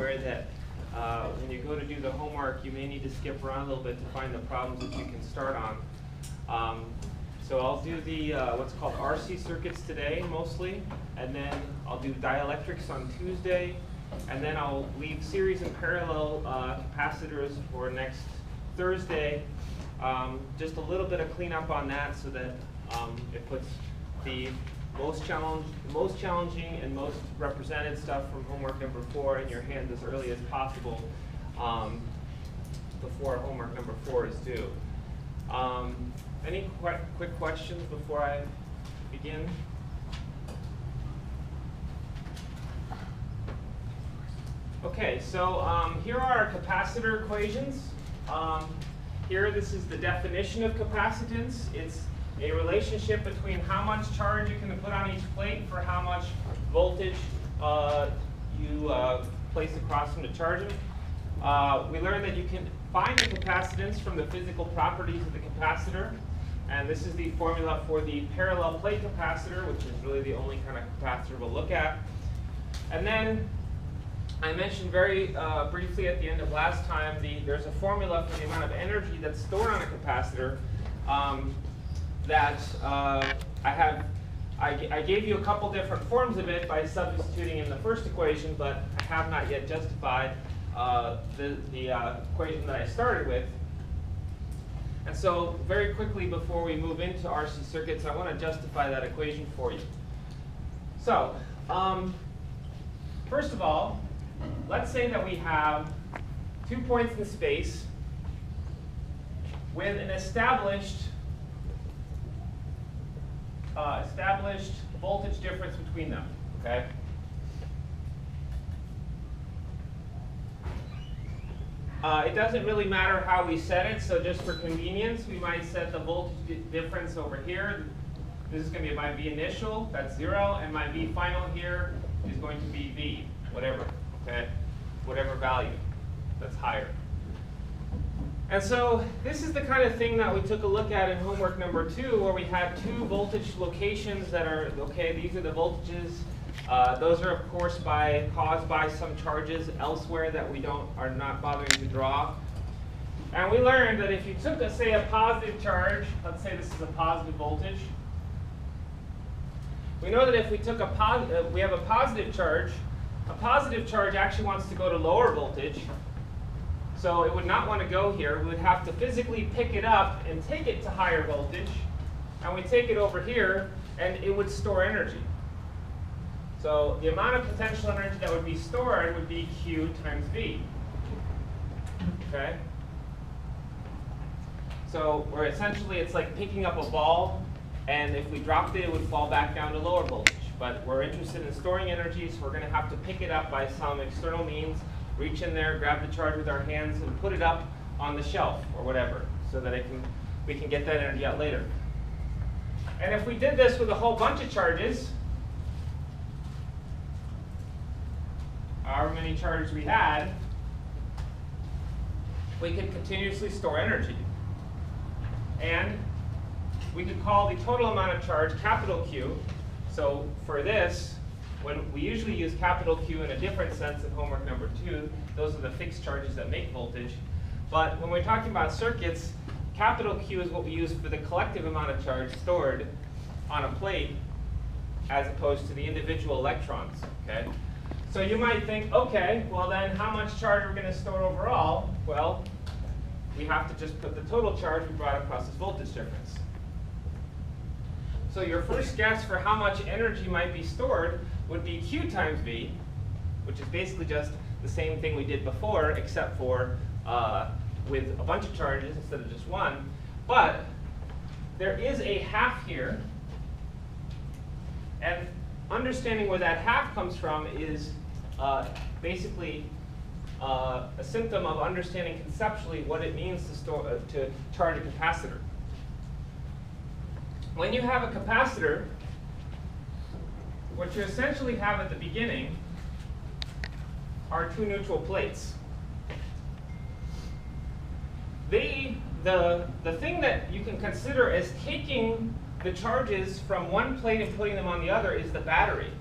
aware that when you go to do the homework, you may need to skip around a little bit to find the problems that you can start on. So I'll do the what's called RC circuits today mostly, and then I'll do dielectrics on Tuesday, and then I'll leave series and parallel capacitors for next Thursday. Just a little bit of cleanup on that so that it puts the most challenging and most represented stuff from homework number 4 in your hands as early as possible before homework number 4 is due. Any quick questions before I begin? Okay, so here are our capacitor equations. Here, this is the definition of capacitance. It's a relationship between how much charge you can put on each plate for how much voltage you place across them to charge them. We learned that you can find the capacitance from the physical properties of the capacitor. And this is the formula for the parallel plate capacitor, which is really the only kind of capacitor we'll look at. And then I mentioned very briefly at the end of last time, there's a formula for the amount of energy that's stored on a capacitor that I gave you a couple different forms of it by substituting in the first equation, but I have not yet justified the equation that I started with. And so very quickly before we move into RC circuits, I want to justify that equation for you. So first of all, let's say that we have 2 points in space with an established voltage difference between them, okay? It doesn't really matter how we set it, so just for convenience, we might set the voltage difference over here. This is going to be my V initial, that's 0, and my V final here is going to be V, whatever, okay? Whatever value that's higher. And so this is the kind of thing that we took a look at in homework number 2, where we had 2 voltage locations that are, okay, these are the voltages. Those are, of course, caused by some charges elsewhere that we are not bothering to draw. And we learned that if you took, say, a positive charge, let's say this is a positive voltage. We know that if we took we have a positive charge actually wants to go to lower voltage. So it would not want to go here. We would have to physically pick it up and take it to higher voltage. And we take it over here, and it would store energy. So the amount of potential energy that would be stored would be Q times V. Okay? So we're essentially, it's like picking up a ball, and if we dropped it, it would fall back down to lower voltage. But we're interested in storing energy, so we're going to have to pick it up by some external means, reach in there, grab the charge with our hands, and put it up on the shelf or whatever, so that we can get that energy out later. And if we did this with a whole bunch of charges, however many charges we had, we could continuously store energy. And we could call the total amount of charge capital Q. So for this, when we usually use capital Q in a different sense in homework number 2, those are the fixed charges that make voltage. But when we're talking about circuits, capital Q is what we use for the collective amount of charge stored on a plate as opposed to the individual electrons, okay? So you might think, okay, well then how much charge are we going to store overall? Well, we have to just put the total charge we brought across this voltage difference. So your first guess for how much energy might be stored would be Q times V, which is basically just the same thing we did before, except for with a bunch of charges instead of just one. But there is a half here, and understanding where that half comes from is basically a symptom of understanding conceptually what it means to charge a capacitor. When you have a capacitor, what you essentially have at the beginning are 2 neutral plates. The thing that you can consider as taking the charges from one plate and putting them on the other is the battery.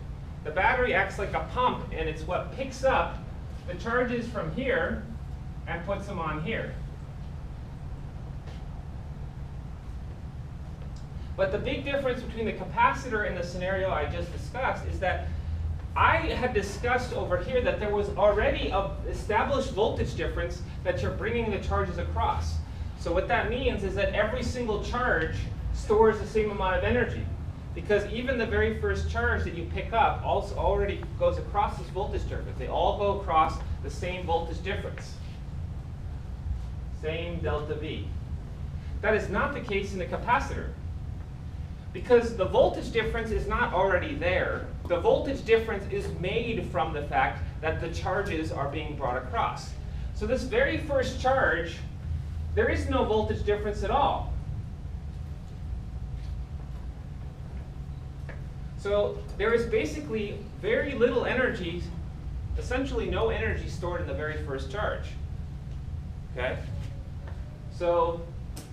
The battery acts like a pump, and it's what picks up the charges from here and puts them on here. But the big difference between the capacitor and the scenario I just discussed is that I had discussed over here that there was already an established voltage difference that you're bringing the charges across. So what that means is that every single charge stores the same amount of energy, because even the very first charge that you pick up also already goes across this voltage difference. They all go across the same voltage difference, same delta V. That is not the case in the capacitor, because the voltage difference is not already there. The voltage difference is made from the fact that the charges are being brought across. So this very first charge, there is no voltage difference at all. So there is basically very little energy, essentially no energy stored in the very first charge. Okay? So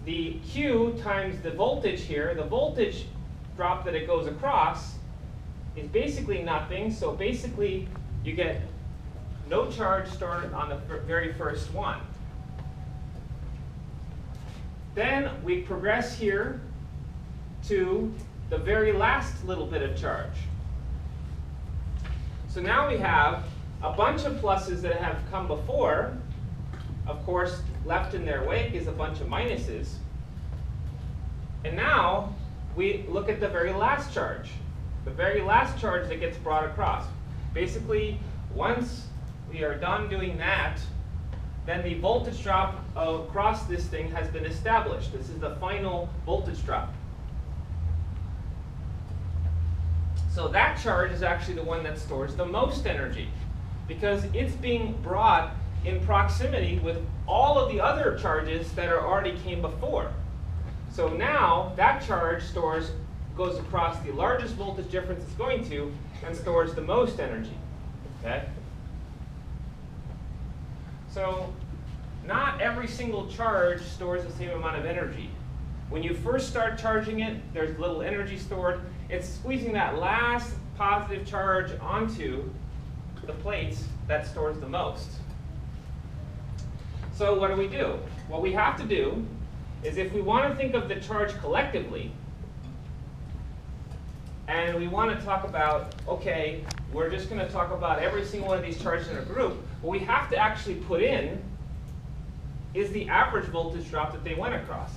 the Q times the voltage here, the voltage drop that it goes across is basically nothing. So basically you get no charge stored on the very first one. Then we progress here to the very last little bit of charge. So now we have a bunch of pluses that have come before. Of course, left in their wake is a bunch of minuses. And now we look at the very last charge. The very last charge that gets brought across. Basically, once we are done doing that, then the voltage drop across this thing has been established. This is the final voltage drop. So that charge is actually the one that stores the most energy, because it's being brought in proximity with all of the other charges that already came before. So now that charge goes across the largest voltage difference it's going to and stores the most energy. Okay? So not every single charge stores the same amount of energy. When you first start charging it, there's little energy stored. It's squeezing that last positive charge onto the plates that stores the most. So what do? What we have to do is, if we want to think of the charge collectively, and we want to talk about, okay, we're just going to talk about every single one of these charges in a group, what we have to actually put in is the average voltage drop that they went across.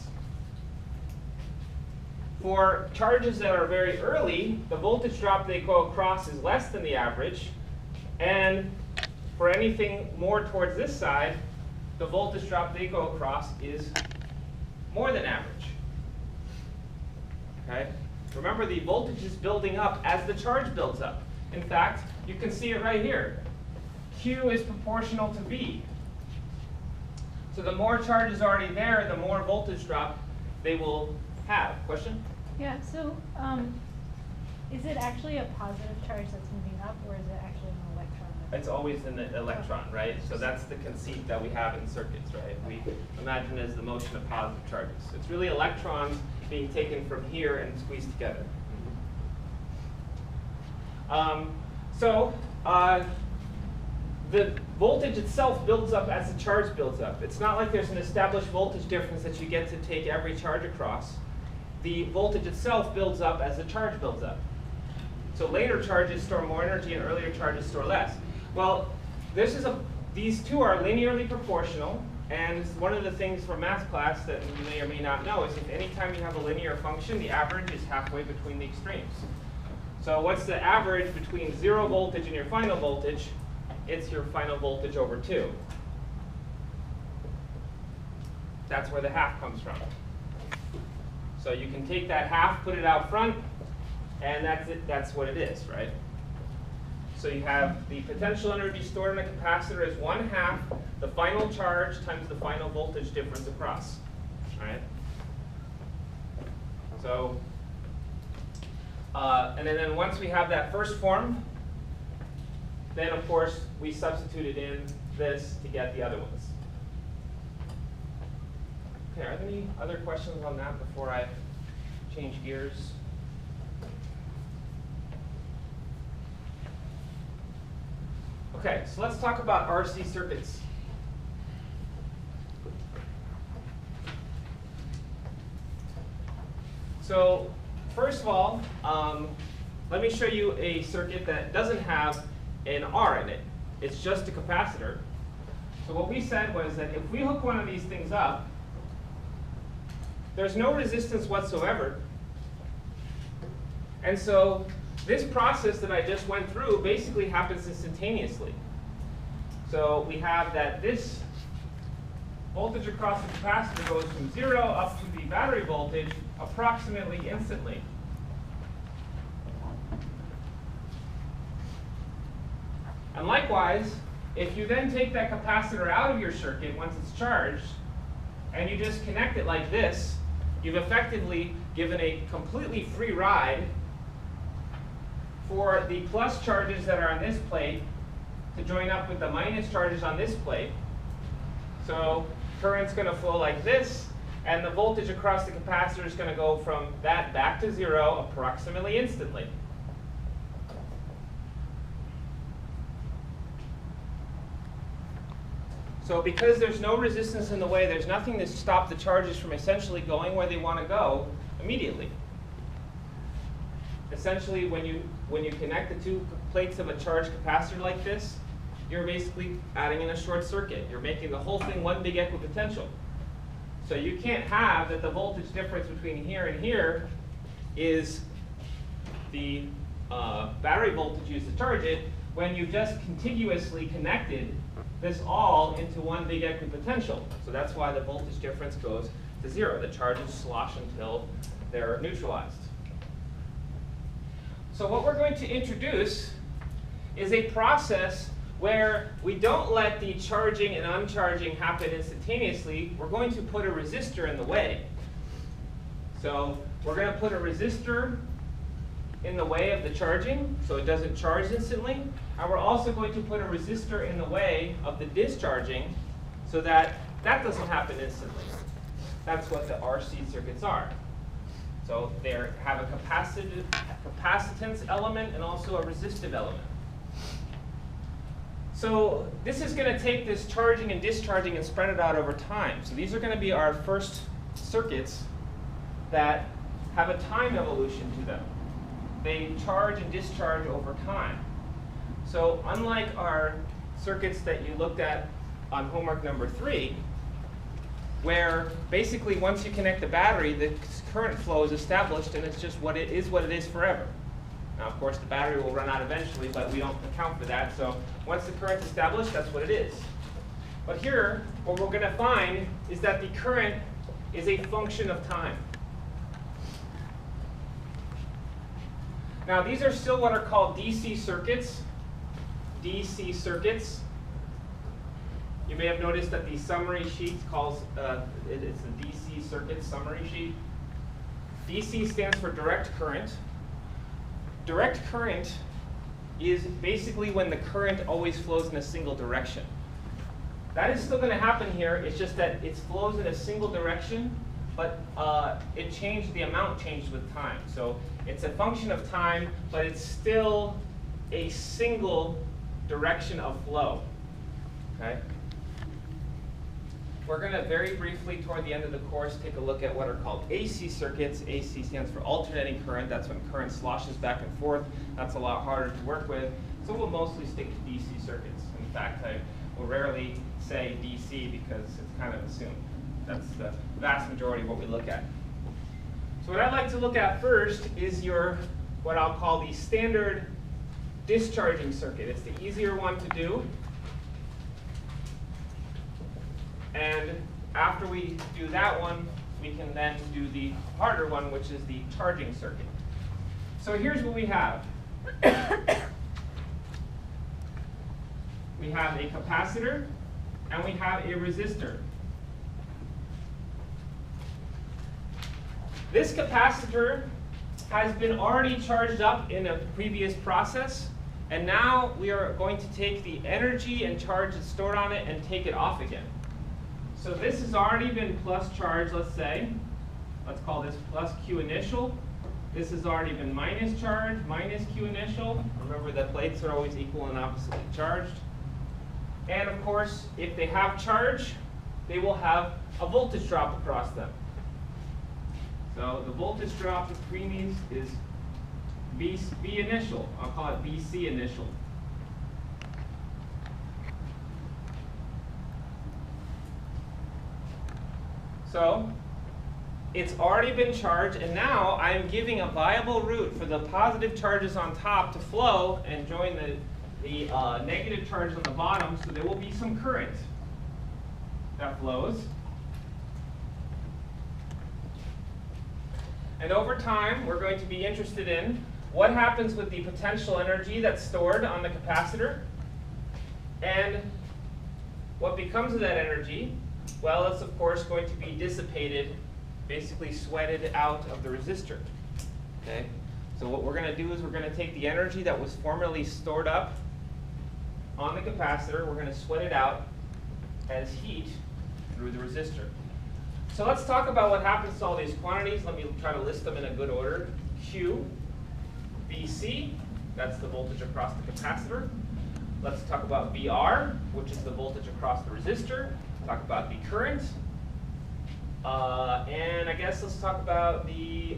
For charges that are very early, the voltage drop they go across is less than the average. And for anything more towards this side, the voltage drop they go across is more than average. Okay? Remember, the voltage is building up as the charge builds up. In fact, you can see it right here. Q is proportional to V. So the more charge is already there, the more voltage drop they will have. Question? Yeah, so is it actually a positive charge that's moving up, or is it actually an electron? It's always an electron, right? So that's the conceit that we have in circuits, right? We imagine it as the motion of positive charges. It's really electrons being taken from here and squeezed together. The voltage itself builds up as the charge builds up. It's not like there's an established voltage difference that you get to take every charge across. The voltage itself builds up as the charge builds up. So later charges store more energy and earlier charges store less. Well, these two are linearly proportional, and one of the things from math class that you may or may not know is if any time you have a linear function, the average is halfway between the extremes. So what's the average between 0 voltage and your final voltage? It's your final voltage over 2. That's where the half comes from. So you can take that half, put it out front, and that's it. That's what it is, right? So you have the potential energy stored in a capacitor is 1/2 the final charge times the final voltage difference across. All right? So, and then once we have that first form, then of course we substituted in this to get the other ones. Okay, are there any other questions on that before I change gears? Okay, so let's talk about RC circuits. So first of all, let me show you a circuit that doesn't have an R in it. It's just a capacitor. So what we said was that if we hook one of these things up, there's no resistance whatsoever. And so this process that I just went through basically happens instantaneously. So we have that this voltage across the capacitor goes from 0 up to the battery voltage approximately instantly. And likewise, if you then take that capacitor out of your circuit once it's charged, and you just connect it like this, you've effectively given a completely free ride for the plus charges that are on this plate to join up with the minus charges on this plate. So current's going to flow like this, and the voltage across the capacitor is going to go from that back to 0 approximately instantly. So because there's no resistance in the way, there's nothing to stop the charges from essentially going where they want to go immediately. Essentially, when you connect the two plates of a charged capacitor like this, you're basically adding in a short circuit. You're making the whole thing one big equipotential. So you can't have that the voltage difference between here and here is the battery voltage used to charge it when you just contiguously connected this all into one big equipotential. So that's why the voltage difference goes to 0. The charges slosh until they're neutralized. So what we're going to introduce is a process where we don't let the charging and uncharging happen instantaneously. We're going to put a resistor in the way. So we're going to put a resistor in the way of the charging, so it doesn't charge instantly. And we're also going to put a resistor in the way of the discharging so that that doesn't happen instantly. That's what the RC circuits are. So they have a capacitance element and also a resistive element. So this is going to take this charging and discharging and spread it out over time. So these are going to be our first circuits that have a time evolution to them. They charge and discharge over time. So unlike our circuits that you looked at on homework number 3, where basically once you connect the battery, the current flow is established and it's just what it is forever. Now, of course, the battery will run out eventually, but we don't account for that. So once the current's established, that's what it is. But here, what we're going to find is that the current is a function of time. Now, these are still what are called DC circuits. DC circuits. You may have noticed that the summary sheet calls it's a DC circuit summary sheet. DC stands for direct current. Direct current is basically when the current always flows in a single direction. That is still going to happen here. It's just that it flows in a single direction, but the amount changed with time. So it's a function of time, but it's still a single direction of flow. Okay? We're going to very briefly, toward the end of the course, take a look at what are called AC circuits. AC stands for alternating current. That's when current sloshes back and forth. That's a lot harder to work with. So we'll mostly stick to DC circuits. In fact, I will rarely say DC because it's kind of assumed. That's the vast majority of what we look at. So what I'd like to look at first is what I'll call the standard discharging circuit. It's the easier one to do. And after we do that one, we can then do the harder one, which is the charging circuit. So here's what we have. We have a capacitor, and we have a resistor. This capacitor has been already charged up in a previous process, and now we are going to take the energy and charge that's stored on it and take it off again. So this has already been plus charged, let's say. Let's call this plus Q initial. This has already been minus charged, minus Q initial. Remember that plates are always equal and oppositely charged. And of course, if they have charge, they will have a voltage drop across them. So the voltage drop between these is B initial. I'll call it BC initial. So it's already been charged, and now I'm giving a viable route for the positive charges on top to flow and join the negative charges on the bottom, so there will be some current that flows. And over time, we're going to be interested in what happens with the potential energy that's stored on the capacitor, and what becomes of that energy. Well, it's of course going to be dissipated, basically sweated out of the resistor. Okay? So what we're going to do is we're going to take the energy that was formerly stored up on the capacitor, we're going to sweat it out as heat through the resistor. So let's talk about what happens to all these quantities. Let me try to list them in a good order. Q, VC, that's the voltage across the capacitor. Let's talk about VR, which is the voltage across the resistor. Talk about the current. And I guess let's talk about the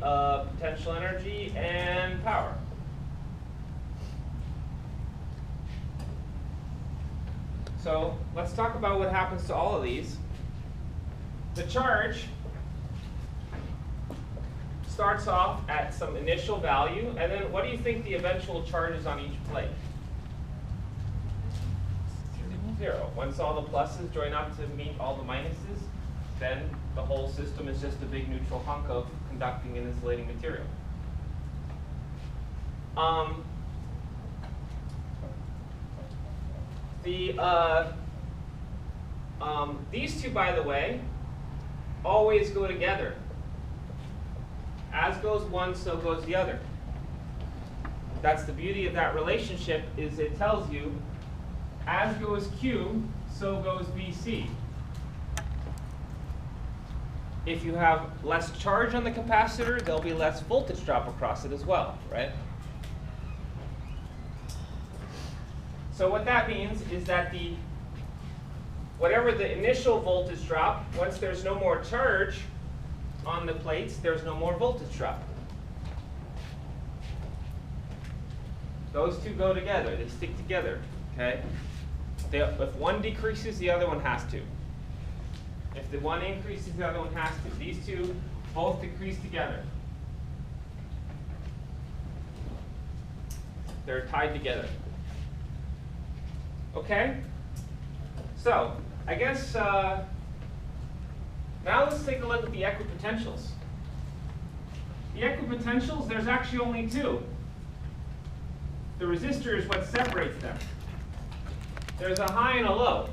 potential energy and power. So let's talk about what happens to all of these. The charge starts off at some initial value, and then what do you think the eventual charge is on each plate? 0. Once all the pluses join up to meet all the minuses, then the whole system is just a big neutral hunk of conducting and insulating material. These two, by the way, always go together. As goes one, so goes the other. That's the beauty of that relationship, is it tells you as goes Q, so goes VC. If you have less charge on the capacitor, there'll be less voltage drop across it as well, right? So what that means is that whatever the initial voltage drop, once there's no more charge on the plates, there's no more voltage drop. Those two go together, they stick together, okay? If one decreases, the other one has to. If the one increases, the other one has to. These two both decrease together. They're tied together. Okay? So, I guess now let's take a look at the equipotentials. The equipotentials, there's actually only two. The resistor is what separates them. There's a high and a low.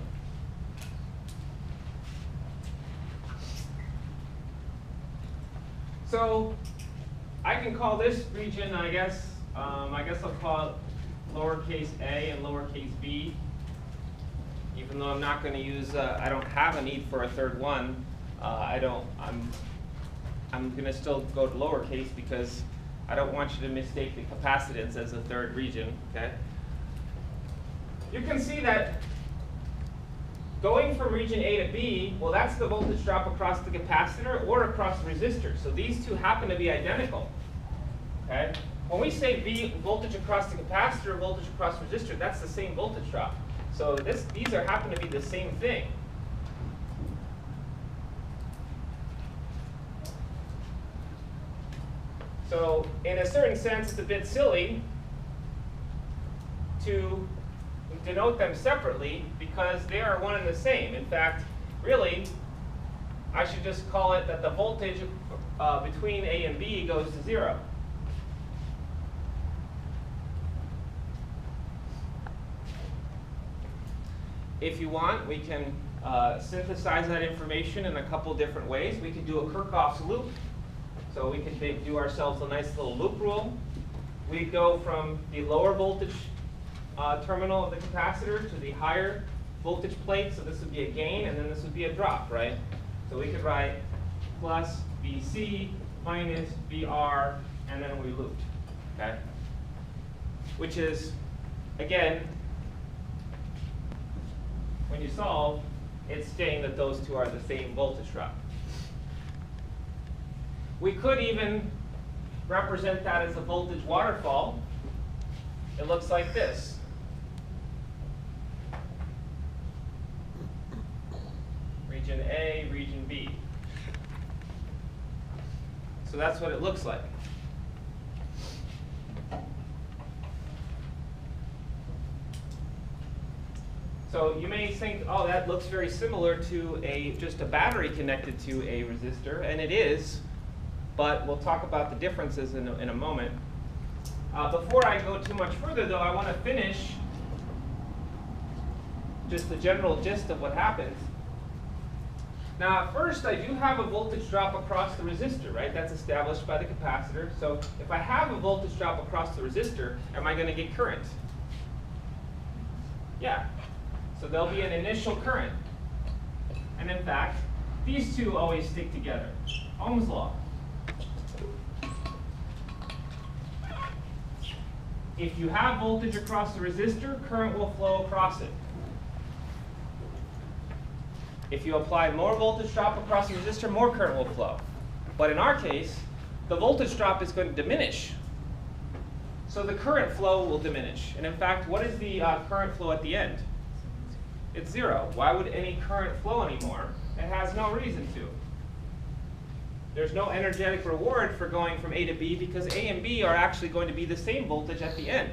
So I can call this region, I guess I'll call it lowercase a and lowercase b. Even though I'm not going to use, I don't have a need for a third one. I'm going to still go to lowercase because I don't want you to mistake the capacitance as a third region. Okay. You can see that going from region A to B, well, that's the voltage drop across the capacitor or across the resistor. So these two happen to be identical. Okay? When we say V, voltage across the capacitor, voltage across the resistor, that's the same voltage drop. So these happen to be the same thing. So in a certain sense, it's a bit silly to denote them separately because they are one and the same. In fact, really, I should just call it that the voltage between A and B goes to 0. If you want, we can synthesize that information in a couple different ways. We could do a Kirchhoff's loop. So we could do ourselves a nice little loop rule. We go from the lower voltage terminal of the capacitor to the higher voltage plate. So this would be a gain, and then this would be a drop, right? So we could write plus VC minus VR, and then we looped, okay? Which is, again, when you solve, it's saying that those two are the same voltage drop. We could even represent that as a voltage waterfall. It looks like this. Region A, region B. So that's what it looks like. So you may think, oh, that looks very similar to just a battery connected to a resistor, and it is, but we'll talk about the differences in a moment. Before I go too much further, though, I want to finish just the general gist of what happens. Now, at first, I do have a voltage drop across the resistor, right? That's established by the capacitor. So if I have a voltage drop across the resistor, am I going to get current? Yeah. So there'll be an initial current. And in fact, these two always stick together. Ohm's law. If you have voltage across the resistor, current will flow across it. If you apply more voltage drop across the resistor, more current will flow. But in our case, the voltage drop is going to diminish. So the current flow will diminish. And in fact, what is the current flow at the end? It's 0. Why would any current flow anymore? It has no reason to. There's no energetic reward for going from A to B because A and B are actually going to be the same voltage at the end.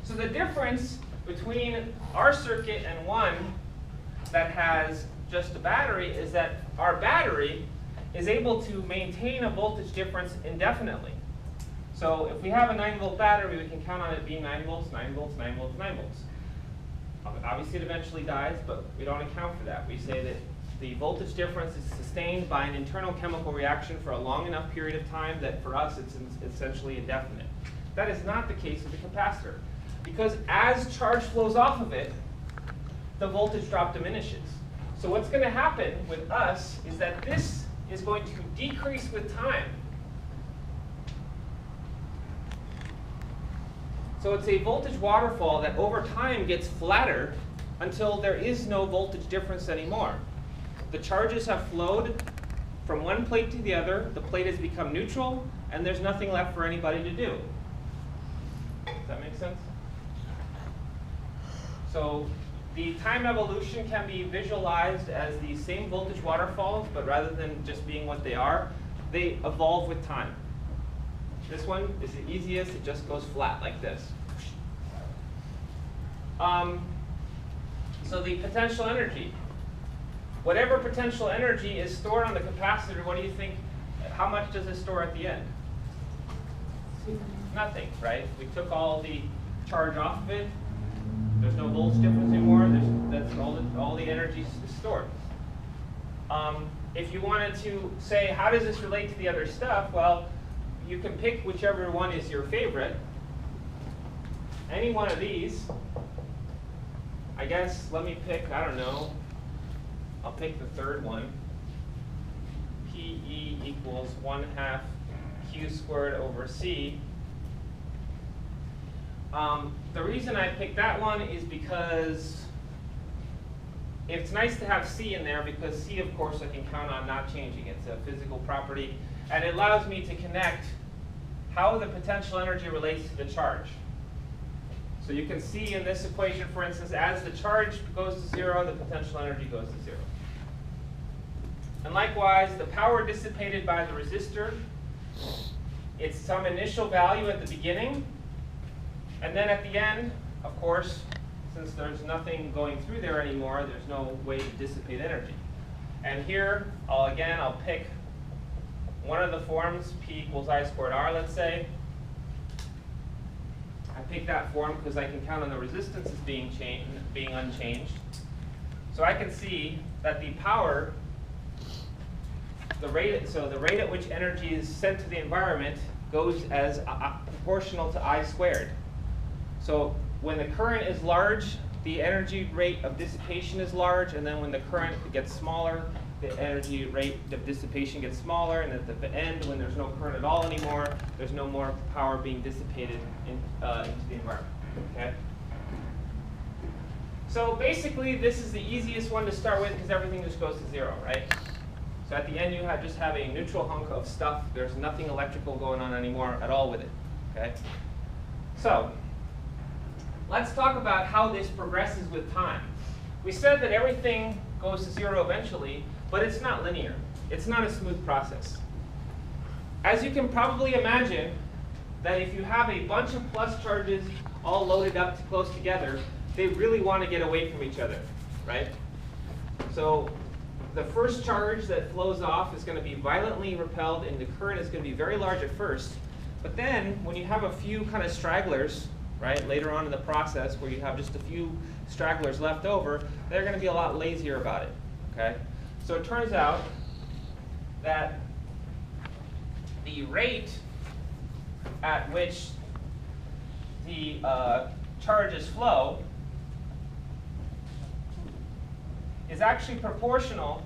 So the difference between our circuit and one that has just a battery is that our battery is able to maintain a voltage difference indefinitely. So if we have a 9-volt battery, we can count on it being 9 volts, 9 volts, 9 volts, 9 volts. Obviously, it eventually dies, but we don't account for that. We say that the voltage difference is sustained by an internal chemical reaction for a long enough period of time that for us, it's essentially indefinite. That is not the case with the capacitor, because as charge flows off of it, the voltage drop diminishes. So what's going to happen with us is that this is going to decrease with time. So it's a voltage waterfall that over time gets flatter until there is no voltage difference anymore. The charges have flowed from one plate to the other, the plate has become neutral, and there's nothing left for anybody to do. Does that make sense? So the time evolution can be visualized as the same voltage waterfalls, but rather than just being what they are, they evolve with time. This one is the easiest. It just goes flat like this. So the potential energy. Whatever potential energy is stored on the capacitor, what do you think? How much does it store at the end? Nothing, right? We took all the charge off of it. There's no voltage difference anymore. That's all the energy is stored. If you wanted to say, how does this relate to the other stuff? Well, you can pick whichever one is your favorite. Any one of these. I guess, let me pick, I don't know. I'll pick the third one. PE equals 1/2 Q squared over C. The reason I picked that one is because it's nice to have C in there because C, of course, I can count on not changing. It's a physical property. And it allows me to connect how the potential energy relates to the charge. So you can see in this equation, for instance, as the charge goes to 0, the potential energy goes to 0. And likewise, the power dissipated by the resistor, it's some initial value at the beginning. And then at the end, of course, since there's nothing going through there anymore, there's no way to dissipate energy. And here, I'll pick one of the forms, P equals I squared R, let's say. I pick that form because I can count on the resistance as being unchanged. So I can see that the power, the rate at which energy is sent to the environment goes as proportional to I squared. So when the current is large, the energy rate of dissipation is large, and then when the current gets smaller, the energy rate of dissipation gets smaller, and at the end, when there's no current at all anymore, there's no more power being dissipated into the environment. Okay? So basically, this is the easiest one to start with because everything just goes to 0, right? So at the end, you just have a neutral hunk of stuff. There's nothing electrical going on anymore at all with it, okay? So let's talk about how this progresses with time. We said that everything goes to 0 eventually, but it's not linear. It's not a smooth process. As you can probably imagine, that if you have a bunch of plus charges all loaded up close together, they really want to get away from each other, right? So the first charge that flows off is going to be violently repelled, and the current is going to be very large at first. But then, when you have a few kind of stragglers, right, later on in the process, where you have just a few stragglers left over, they're going to be a lot lazier about it, okay? So it turns out that the rate at which the charges flow is actually proportional